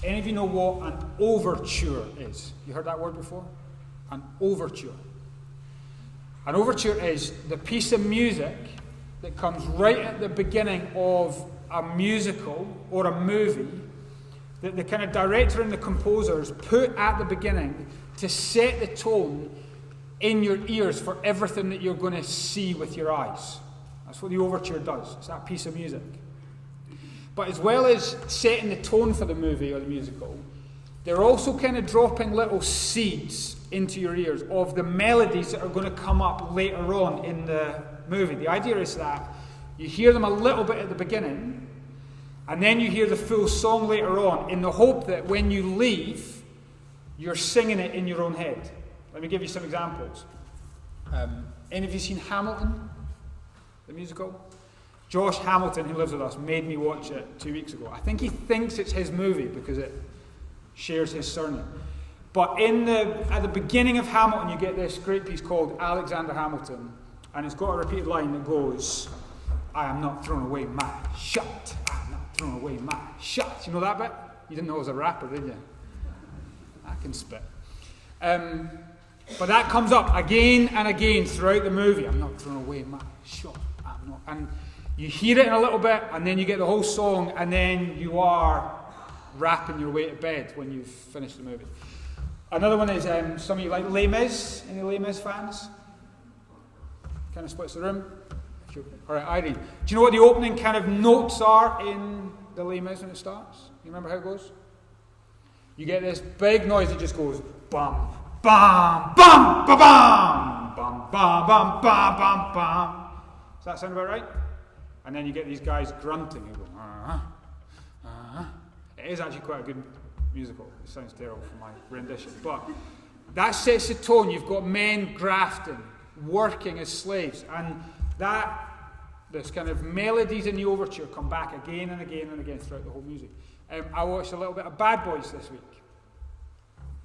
Any of you know what an overture is? You heard that word before? An overture. An overture is the piece of music that comes right at the beginning of a musical or a movie that the kind of director and the composers put at the beginning to set the tone in your ears for everything that you're going to see with your eyes. That's what the overture does. It's that piece of music. But as well as setting the tone for the movie or the musical, they're also kind of dropping little seeds into your ears of the melodies that are going to come up later on in the movie. The idea is that you hear them a little bit at the beginning, and then you hear the full song later on, in the hope that when you leave, you're singing it in your own head. Let me give you some examples. Any of you seen Hamilton, the musical? Josh Hamilton, who lives with us, made me watch it 2 weeks ago. I think he thinks it's his movie because it shares his surname. But at the beginning of Hamilton, you get this great piece called Alexander Hamilton, and it's got a repeated line that goes, "I am not throwing away my shot. I am not throwing away my shot." You know that bit? You didn't know I was a rapper, did you? I can spit. But that comes up again and again throughout the movie. I'm not throwing away my shot. I'm not. And you hear it in a little bit, and then you get the whole song, and then you are rapping your way to bed when you've finished the movie. Another one is, some of you like Les Mis. Any Les Mis fans? Kind of splits the room. All right, Irene. Do you know what the opening kind of notes are in the Les Mis when it starts? You remember how it goes? You get this big noise that just goes bum, bum, bum, ba bum, bum, bum, bum, bum, bum, bum. Does that sound about right? And then you get these guys grunting and going, It is actually quite a good musical. It sounds terrible for my rendition. But that sets the tone. You've got men grafting, working as slaves. And this kind of melodies in the overture come back again and again and again throughout the whole music. I watched a little bit of Bad Boys this week.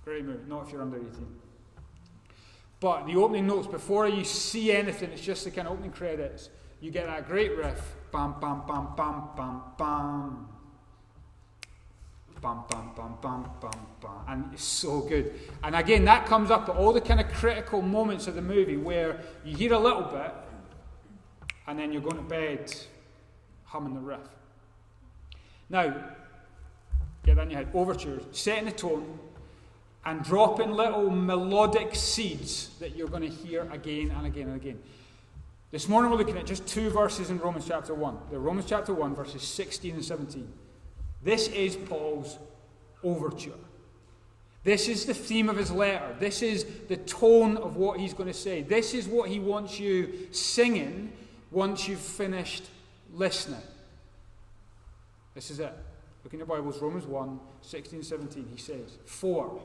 Great movie, not if you're under 18. But the opening notes, before you see anything, it's just the kind of opening credits. You get that great riff. Bam, bam, bam, bam, bam, bam. Bam, bam, bam, bam, bam, bam. And it's so good. And again, that comes up at all the kind of critical moments of the movie where you hear a little bit, and then you're going to bed humming the riff. Now, get that in your head. Overtures, setting the tone, and dropping little melodic seeds that you're going to hear again and again and again. This morning we're looking at just 2 verses in Romans chapter 1. They're Romans chapter 1, verses 16 and 17. This is Paul's overture. This is the theme of his letter. This is the tone of what he's going to say. This is what he wants you singing once you've finished listening. This is it. Look in your Bibles, Romans 1, 16 and 17. He says, "For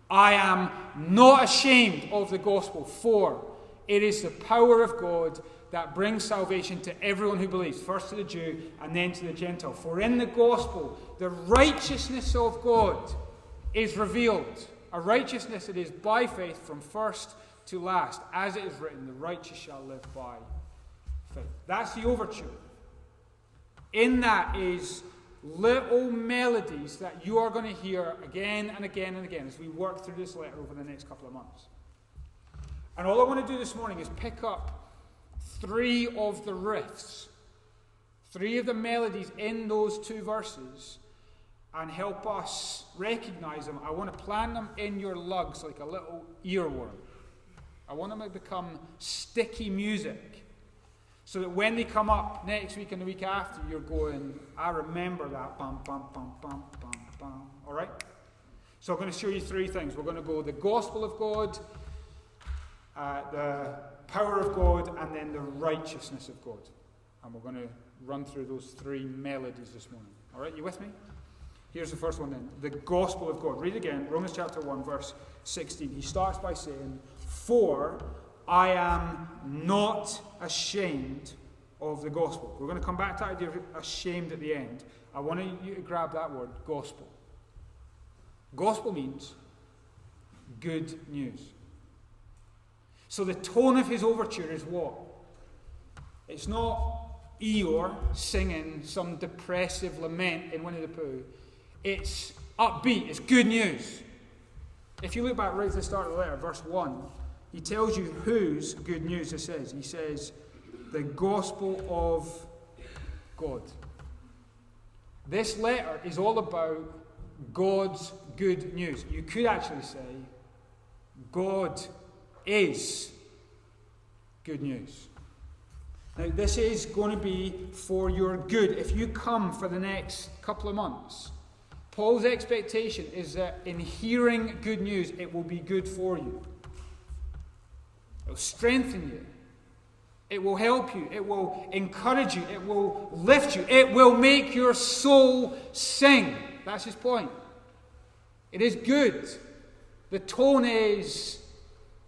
I am not ashamed of the gospel, for it is the power of God that brings salvation to everyone who believes, first to the Jew and then to the Gentile. For in the gospel, the righteousness of God is revealed, a righteousness that is by faith from first to last. As it is written, the righteous shall live by faith." That's the overture. In that is little melodies that you are going to hear again and again and again as we work through this letter over the next couple of months. And all I want to do this morning is pick up 3 of the riffs, 3 of the melodies in those 2 verses, and help us recognize them. I want to plant them in your lugs like a little earworm. I want them to become sticky music, so that when they come up next week and the week after, you're going, I remember that. Bum, bum, bum, bum, bum, bum. All right? So I'm going to show you 3 things. We're going to go the gospel of God, the power of God, and then the righteousness of God. And we're going to run through those 3 melodies this morning. All right? You with me? Here's the first one then. The gospel of God. Read again. Romans chapter 1, verse 16. He starts by saying, "For I am not ashamed of the gospel." We're going to come back to that idea of ashamed at the end. I want you to grab that word, gospel. Gospel means good news. So the tone of his overture is what? It's not Eeyore singing some depressive lament in Winnie the Pooh. It's upbeat, it's good news. If you look back right at the start of the letter, verse 1, he tells you whose good news this is. He says, the gospel of God. This letter is all about God's good news. You could actually say, God is good news. Now, this is going to be for your good. If you come for the next couple of months, Paul's expectation is that in hearing good news, it will be good for you. It will strengthen you. It will help you. It will encourage you. It will lift you. It will make your soul sing. That's his point. It is good. The tone is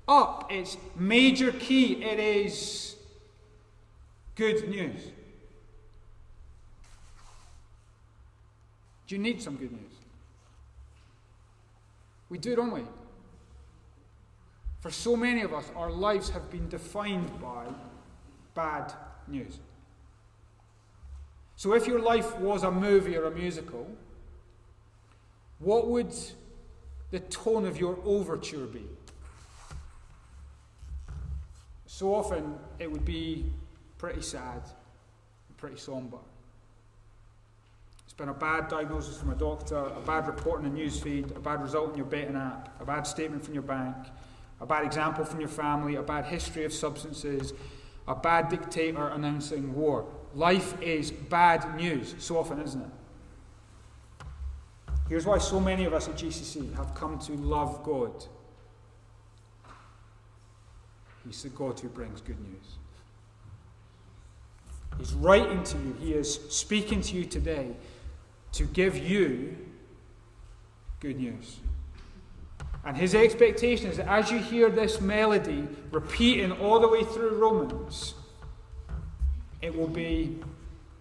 up. It's major key. It is good news. Do you need some good news? We do, don't we? For so many of us, our lives have been defined by bad news. So if your life was a movie or a musical, what would the tone of your overture be? So often it would be pretty sad, pretty somber. It's been a bad diagnosis from a doctor, a bad report in a news feed, a bad result in your betting app, a bad statement from your bank, a bad example from your family, a bad history of substances, a bad dictator announcing war. Life is bad news, so often, isn't it? Here's why so many of us at GCC have come to love God. He's the God who brings good news. He's writing to you. He is speaking to you today to give you good news. And his expectation is that as you hear this melody repeating all the way through Romans, it will be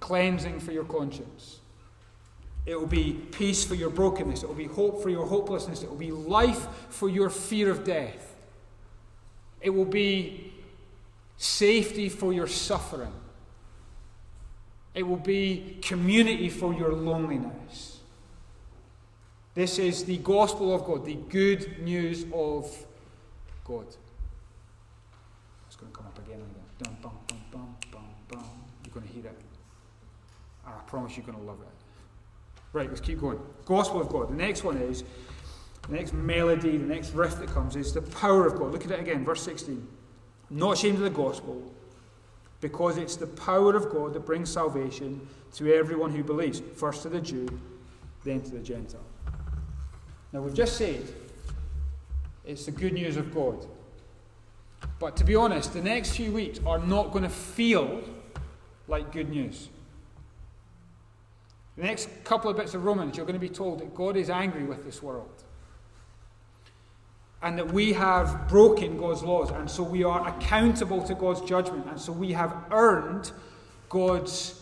cleansing for your conscience. It will be peace for your brokenness. It will be hope for your hopelessness. It will be life for your fear of death. It will be safety for your suffering. It will be community for your loneliness. This is the gospel of God, the good news of God. It's going to come up again and again. Dum, bum, bum, bum, bum, bum. You're going to hear it. And I promise you're going to love it. Right, let's keep going. Gospel of God. The next one is, the next melody, the next riff that comes is the power of God. Look at it again, verse 16. Not ashamed of the gospel, because it's the power of God that brings salvation to everyone who believes. First to the Jew, then to the Gentile. Now we've just said it's the good news of God. But to be honest, the next few weeks are not going to feel like good news. The next couple of bits of Romans, you're going to be told that God is angry with this world. And that we have broken God's laws, and so we are accountable to God's judgment, and so we have earned God's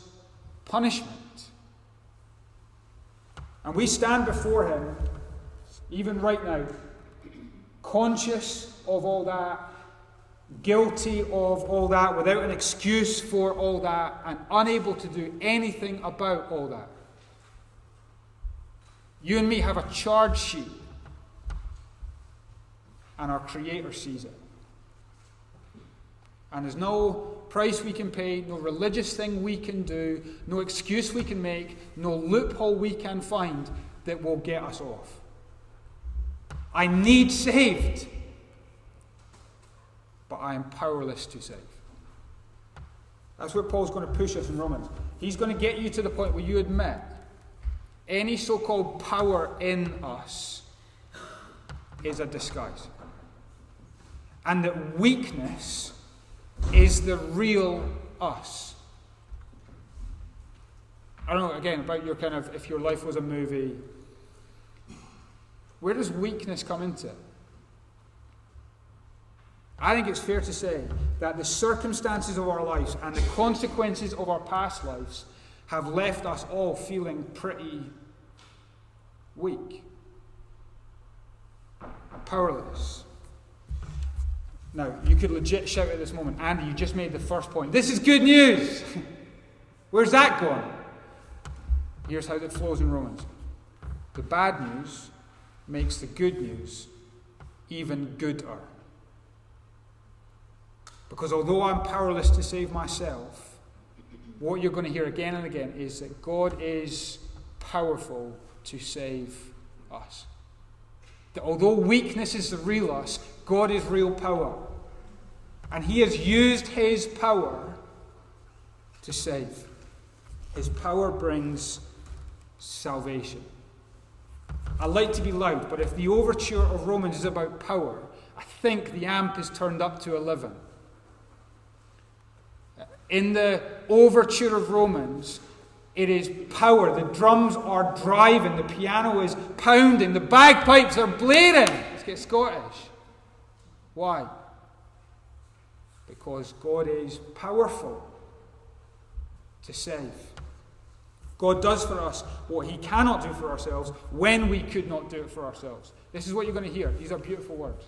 punishment. And we stand before him, even right now, conscious of all that, guilty of all that, without an excuse for all that, and unable to do anything about all that. You and me have a charge sheet, and our Creator sees it. And there's no price we can pay, no religious thing we can do, no excuse we can make, no loophole we can find that will get us off. I need saved, but I am powerless to save. That's where Paul's going to push us in Romans. He's going to get you to the point where you admit any so-called power in us is a disguise. And that weakness is the real us. I don't know, again, about your kind of, if your life was a movie, where does weakness come into it? I think it's fair to say that the circumstances of our lives and the consequences of our past lives have left us all feeling pretty weak, powerless. Now, you could legit shout at this moment, Andy, you just made the first point. This is good news! Where's that going? Here's how it flows in Romans. The bad news makes the good news even gooder. Because although I'm powerless to save myself, what you're going to hear again and again is that God is powerful to save us. That although weakness is the real us, God is real power. And he has used his power to save. His power brings salvation. I like to be loud, but if the overture of Romans is about power, I think the amp is turned up to 11. In the overture of Romans, it is power. The drums are driving, the piano is pounding, the bagpipes are blaring. Let's get Scottish. Why? Because God is powerful to save. God does for us what he cannot do for ourselves when we could not do it for ourselves. This is what you're going to hear. These are beautiful words.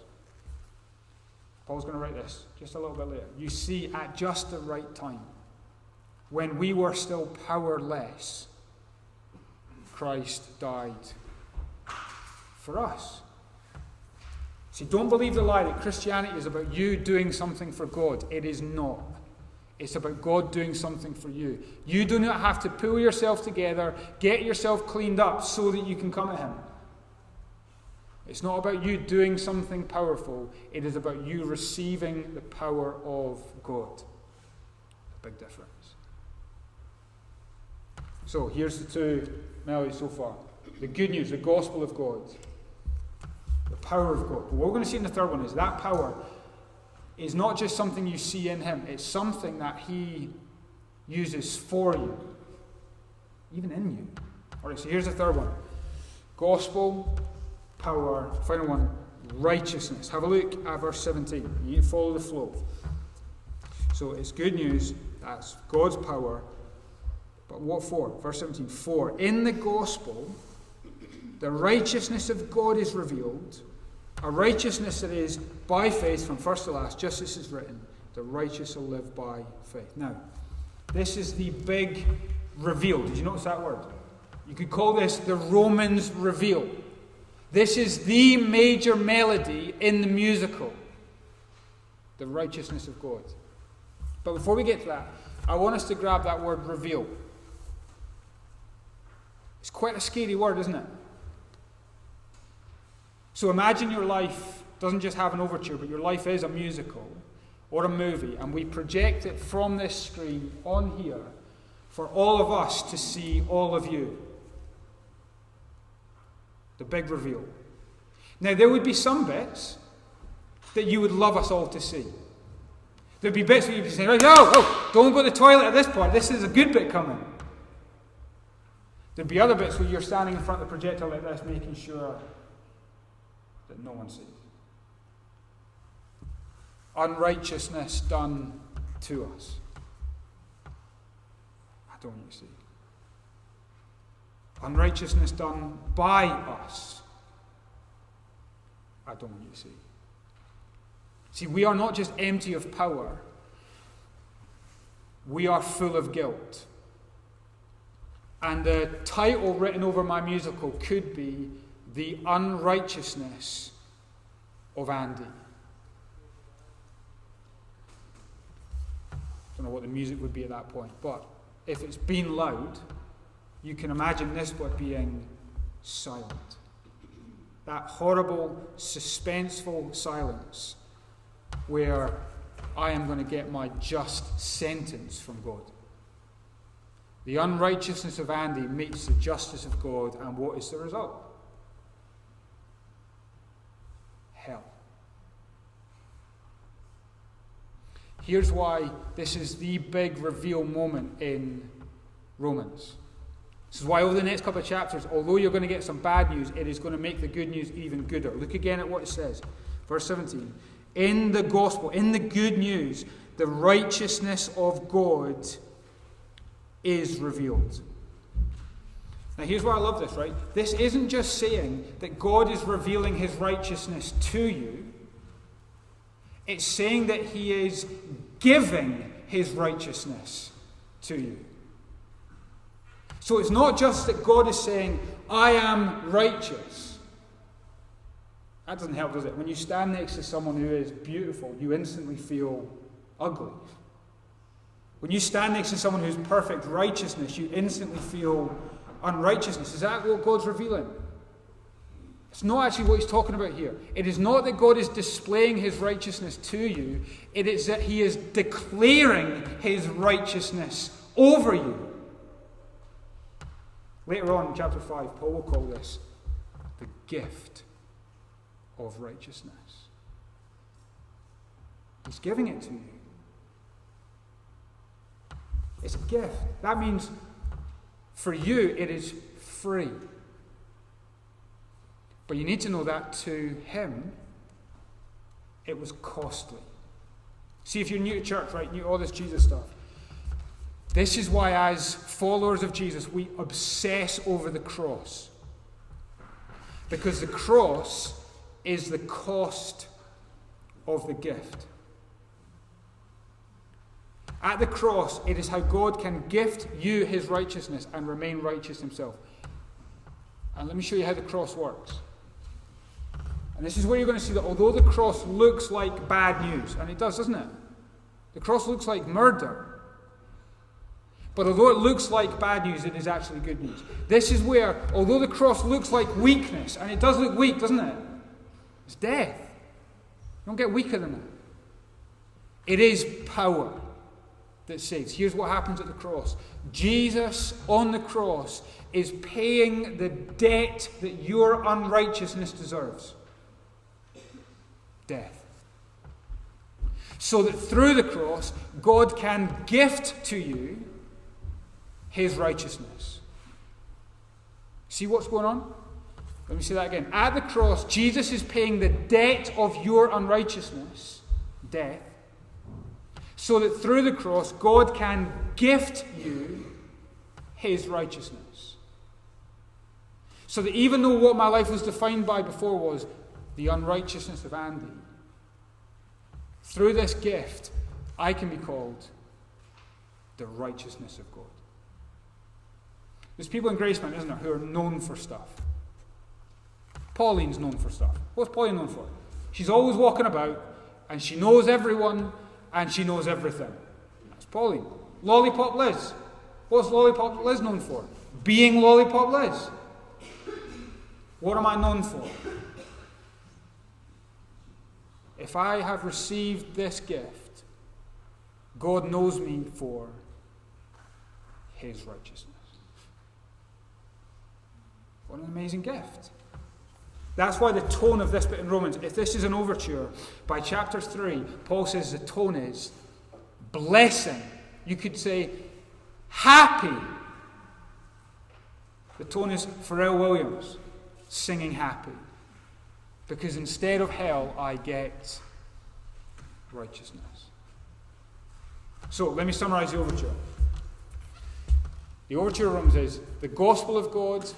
Paul's going to write this just a little bit later. You see, at just the right time, when we were still powerless, Christ died for us. See, don't believe the lie that Christianity is about you doing something for God. It is not. It's about God doing something for you. You do not have to pull yourself together, get yourself cleaned up so that you can come at him. It's not about you doing something powerful. It is about you receiving the power of God. A big difference. So here's the two melodies so far. The good news, the gospel of God. The power of God. But what we're going to see in the third one is that power is not just something you see in him. It's something that he uses for you. Even in you. Alright, so here's the third one. Gospel, power, final one, righteousness. Have a look at verse 17. You need to follow the flow. So it's good news. That's God's power. But what for? Verse 17. For in the gospel, the righteousness of God is revealed. A righteousness that is by faith from first to last, just as is written, the righteous will live by faith. Now, this is the big reveal. Did you notice that word? You could call this the Romans reveal. This is the major melody in the musical. The righteousness of God. But before we get to that, I want us to grab that word reveal. It's quite a scary word, isn't it? So imagine your life doesn't just have an overture, but your life is a musical or a movie, and we project it from this screen on here for all of us to see all of you. The big reveal. Now, there would be some bits that you would love us all to see. There'd be bits where you'd be saying, oh, don't go to the toilet at this point. This is a good bit coming. There'd be other bits where you're standing in front of the projector like this, making sure that no one sees. Unrighteousness done to us. I don't want you to see. Unrighteousness done by us. I don't want you to see. See, we are not just empty of power. We are full of guilt. And the title written over my musical could be The Unrighteousness of Andy. I don't know what the music would be at that point, but if it's been loud, you can imagine this one being silent. That horrible, suspenseful silence where I am going to get my just sentence from God. The unrighteousness of Andy meets the justice of God, and what is the result? Hell. Here's why this is the big reveal moment in Romans. This is why over the next couple of chapters, although you're going to get some bad news, it is going to make the good news even gooder. Look again at what it says. Verse 17. In the gospel, in the good news, the righteousness of God is revealed. Now here's why I love this, right? This isn't just saying that God is revealing his righteousness to you. It's saying that he is giving his righteousness to you. So it's not just that God is saying, I am righteous. That doesn't help, does it? When you stand next to someone who is beautiful, you instantly feel ugly. When you stand next to someone who's perfect righteousness, you instantly feel unrighteousness. Is that what God's revealing? It's not actually what he's talking about here. It is not that God is displaying his righteousness to you. It is that he is declaring his righteousness over you. Later on in chapter 5, Paul will call this the gift of righteousness. He's giving it to you. It's a gift. That means for you it is free. But you need to know that to him it was costly. See, if you're new to church, right, new to all this Jesus stuff, this is why as followers of Jesus we obsess over the cross. Because the cross is the cost of the gift. At the cross, it is how God can gift you his righteousness and remain righteous himself. And let me show you how the cross works. And this is where you're going to see that although the cross looks like bad news, and it does, doesn't it? The cross looks like murder. But although it looks like bad news, it is actually good news. This is where, although the cross looks like weakness, and it does look weak, doesn't it? It's death. You don't get weaker than that. It is power that saves. Here's what happens at the cross. Jesus on the cross is paying the debt that your unrighteousness deserves. Death. So that through the cross, God can gift to you his righteousness. See what's going on? Let me say that again. At the cross, Jesus is paying the debt of your unrighteousness, death, so that through the cross, God can gift you his righteousness. So that even though what my life was defined by before was the unrighteousness of Andy, through this gift, I can be called the righteousness of God. There's people in Graceman, isn't there, who are known for stuff. Pauline's known for stuff. What's Pauline known for? She's always walking about, and she knows everyone, and she knows everything. That's Pauline. Lollipop Liz. What's Lollipop Liz known for? Being Lollipop Liz. What am I known for? If I have received this gift, God knows me for his righteousness. What an amazing gift. That's why the tone of this bit in Romans, if this is an overture, by chapter 3, Paul says the tone is blessing. You could say happy. The tone is Pharrell Williams singing happy. Because instead of hell, I get righteousness. So, let me summarize the overture. The overture of Romans is the gospel of God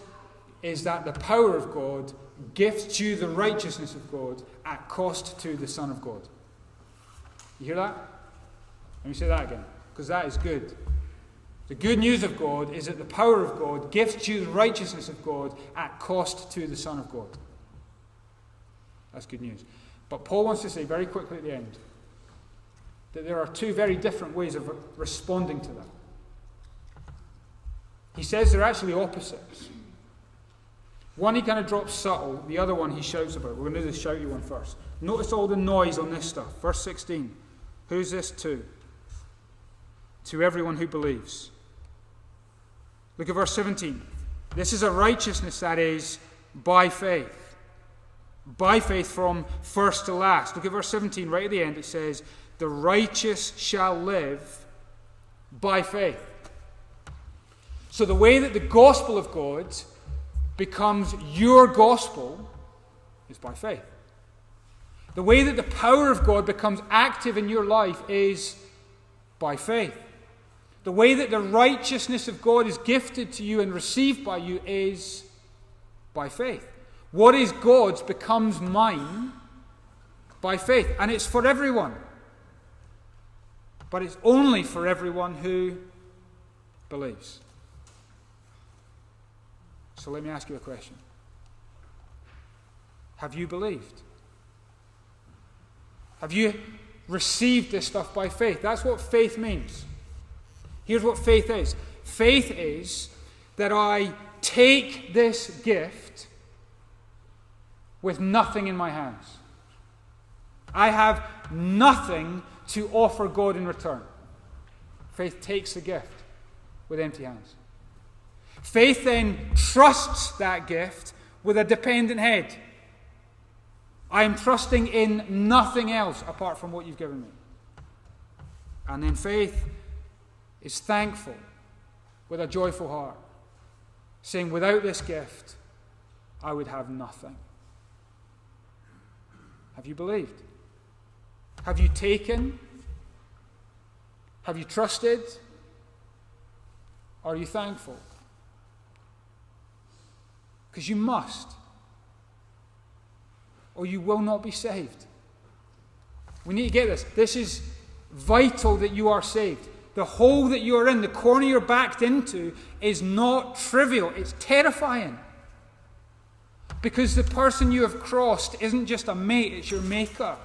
is that the power of God gifts you the righteousness of God at cost to the Son of God. You hear that? Let me say that again, because that is good. The good news of God is that the power of God gifts you the righteousness of God at cost to the Son of God. That's good news. But Paul wants to say very quickly at the end that there are two very different ways of responding to that. He says they're actually opposites. One he kind of drops subtle, the other one he shouts about. We're going to do the shouty one first. Notice all the noise on this stuff. Verse 16. Who's this to? To everyone who believes. Look at verse 17. This is a righteousness that is by faith. By faith from first to last. Look at verse 17. Right at the end it says, the righteous shall live by faith. So the way that the gospel of God becomes your gospel is by faith. The way that the power of God becomes active in your life is by faith. The way that the righteousness of God is gifted to you and received by you is by faith. What is God's becomes mine by faith. And it's for everyone. But it's only for everyone who believes. So let me ask you a question. Have you believed? Have you received this stuff by faith? That's what faith means. Here's what faith is. Faith is that I take this gift with nothing in my hands. I have nothing to offer God in return. Faith takes the gift with empty hands. Faith then trusts that gift with a dependent head. I am trusting in nothing else apart from what you've given me. And then faith is thankful with a joyful heart, saying, without this gift, I would have nothing. Have you believed? Have you taken? Have you trusted? Are you thankful? Because you must, or you will not be saved. We need to get this. This is vital that you are saved. The hole that you are in, the corner you're backed into, is not trivial. It's terrifying. Because the person you have crossed isn't just a mate, it's your maker.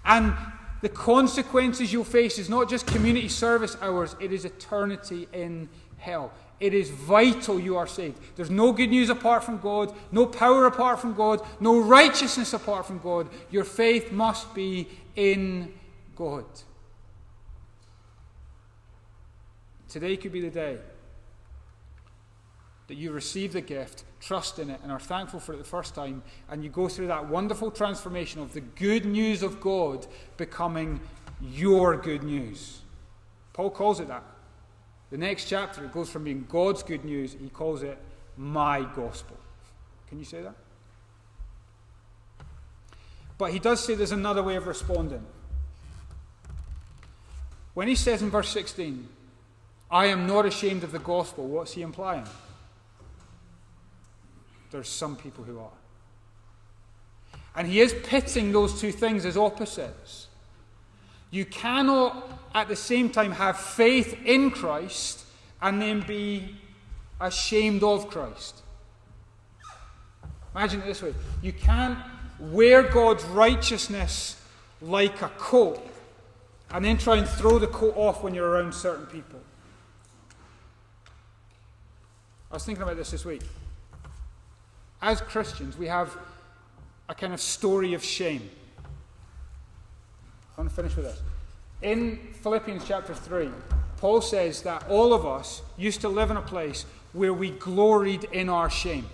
And the consequences you'll face is not just community service hours, it is eternity in hell. It is vital you are saved. There's no good news apart from God, no power apart from God, no righteousness apart from God. Your faith must be in God. Today could be the day that you receive the gift, trust in it, and are thankful for it the first time, and you go through that wonderful transformation of the good news of God becoming your good news. Paul calls it that. The next chapter, it goes from being God's good news, he calls it my gospel. Can you say that? But he does say there's another way of responding. When he says in verse 16, I am not ashamed of the gospel, what's he implying? There's some people who are. And he is pitting those two things as opposites. You cannot at the same time have faith in Christ and then be ashamed of Christ. Imagine it this way. You can't wear God's righteousness like a coat and then try and throw the coat off when you're around certain people. I was thinking about this week. As Christians, we have a kind of story of shame. I want to finish with this. In Philippians chapter 3, Paul says that all of us used to live in a place where we gloried in our shame.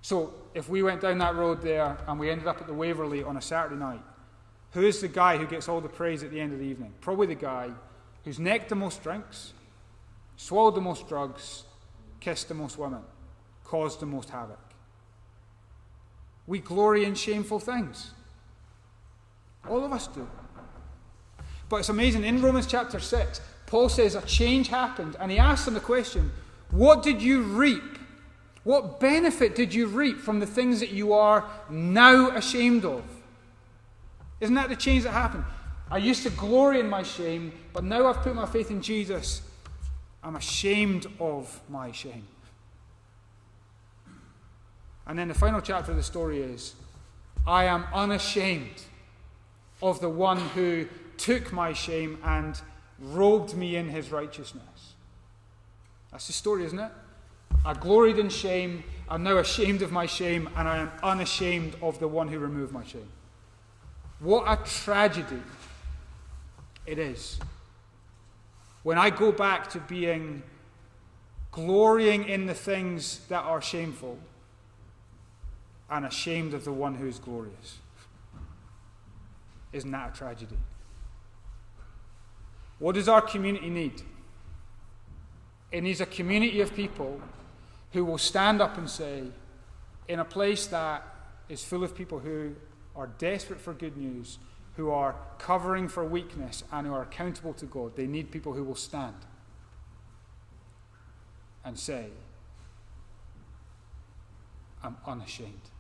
So, if we went down that road there and we ended up at the Waverley on a Saturday night, who is the guy who gets all the praise at the end of the evening? Probably the guy who's necked the most drinks, swallowed the most drugs, kissed the most women, caused the most havoc. We glory in shameful things. All of us do. But it's amazing. In Romans chapter 6, Paul says a change happened, and he asks them the question, what did you reap? What benefit did you reap from the things that you are now ashamed of? Isn't that the change that happened? I used to glory in my shame, but now I've put my faith in Jesus. I'm ashamed of my shame. And then the final chapter of the story is, I am unashamed of the one who took my shame and robed me in his righteousness. That's the story, isn't it? I gloried in shame, I'm now ashamed of my shame, and I am unashamed of the one who removed my shame. What a tragedy it is when I go back to being glorying in the things that are shameful and ashamed of the one who is glorious. Isn't that a tragedy? What does our community need? It needs a community of people who will stand up and say, in a place that is full of people who are desperate for good news, who are covering for weakness, and who are accountable to God, they need people who will stand and say, I'm unashamed.